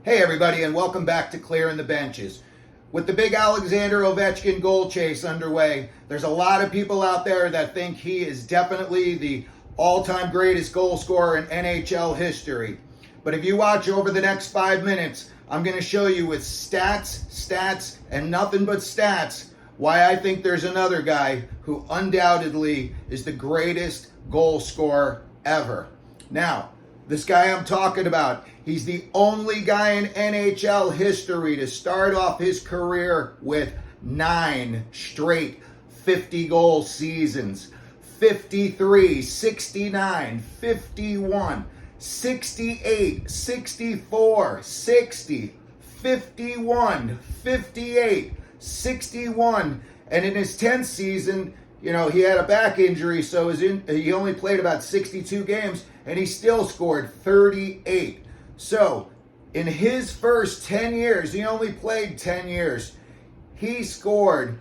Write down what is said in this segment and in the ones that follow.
Hey everybody, and welcome back to Clearing the Benches. With the big Alexander Ovechkin goal chase underway, there's a lot of people out there that think he is definitely the all-time greatest goal scorer in NHL history. But if you watch over the next 5 minutes, I'm going to show you with stats, and nothing but stats, why I think there's another guy who undoubtedly is the greatest goal scorer ever. Now, this guy I'm talking about, he's the only guy in NHL history to start off his career with 9 straight 50-goal seasons. 53, 69, 51, 68, 64, 60, 51, 58, 61, and in his 10th season, he had a back injury, so he only played about 62 games, and he still scored 38. So, in his first 10 years, he only played 10 years, he scored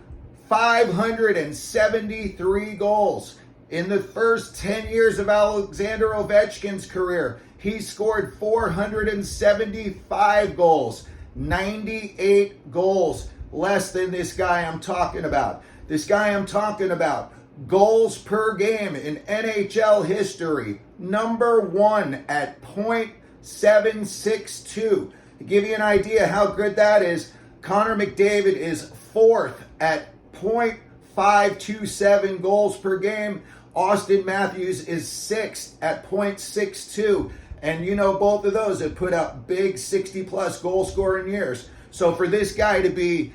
573 goals. In the first 10 years of Alexander Ovechkin's career, he scored 475 goals, 98 goals less than this guy I'm talking about. This guy I'm talking about, goals per game in NHL history, number 1 at .762. To give you an idea how good that is, Connor McDavid is 4th at .527 goals per game. Austin Matthews is 6th at .62. And both of those have put up big 60-plus goal scoring years. So for this guy to be,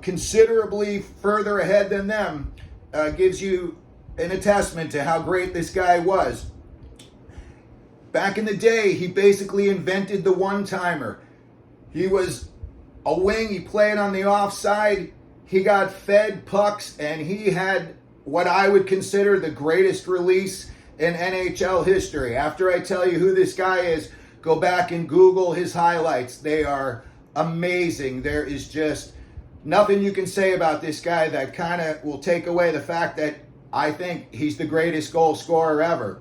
considerably further ahead than them gives you an attestament to how great this guy was. Back in the day, he basically invented the one-timer. He was a wing. He played on the offside. He got fed pucks, and he had what I would consider the greatest release in NHL history. After I tell you who this guy is, go back and Google his highlights. They are amazing. There is just nothing you can say about this guy that kind of will take away the fact that I think he's the greatest goal scorer ever.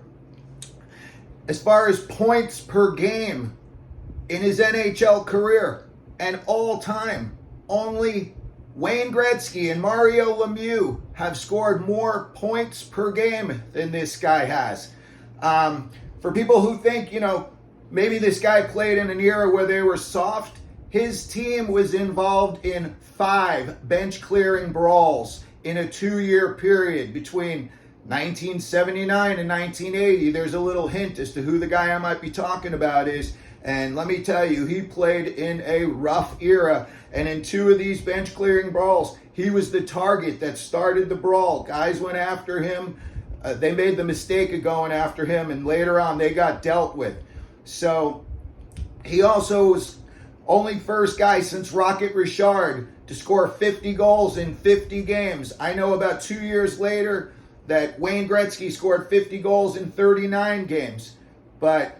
As far as points per game in his NHL career and all time, only Wayne Gretzky and Mario Lemieux have scored more points per game than this guy has. For people who think, maybe this guy played in an era where they were soft, his team was involved in 5 bench clearing brawls in a 2-year period between 1979 and 1980. There's a little hint as to who the guy I might be talking about is. And let me tell you, he played in a rough era. And in 2 of these bench clearing brawls, he was the target that started the brawl. Guys went after him. They made the mistake of going after him. And later on, they got dealt with. So he also was only first guy since Rocket Richard to score 50 goals in 50 games. I know about 2 years later that Wayne Gretzky scored 50 goals in 39 games. But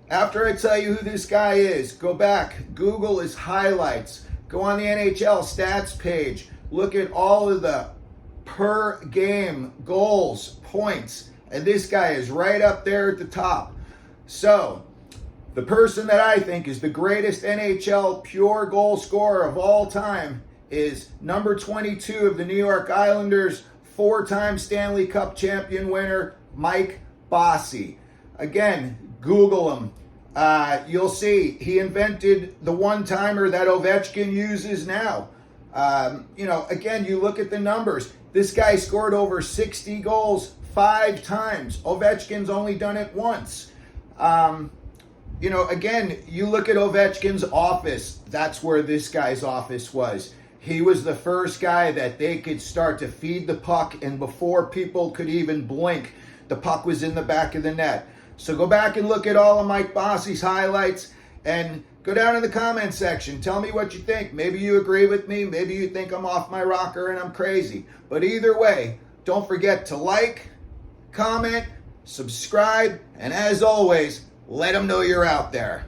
after I tell you who this guy is, go back, Google his highlights, go on the NHL stats page, look at all of the per game goals, points, and this guy is right up there at the top. So, the person that I think is the greatest NHL pure goal scorer of all time is number 22 of the New York Islanders, 4-time Stanley Cup champion winner, Mike Bossy. Again, Google him. You'll see he invented the one-timer that Ovechkin uses now. Again, you look at the numbers. This guy scored over 60 goals 5 times. Ovechkin's only done it once. Again, you look at Ovechkin's office. That's where this guy's office was. He was the first guy that they could start to feed the puck, and before people could even blink, the puck was in the back of the net. So go back and look at all of Mike Bossy's highlights and go down in the comment section. Tell me what you think. Maybe you agree with me. Maybe you think I'm off my rocker and I'm crazy. But either way, don't forget to like, comment, subscribe, and as always, let them know you're out there.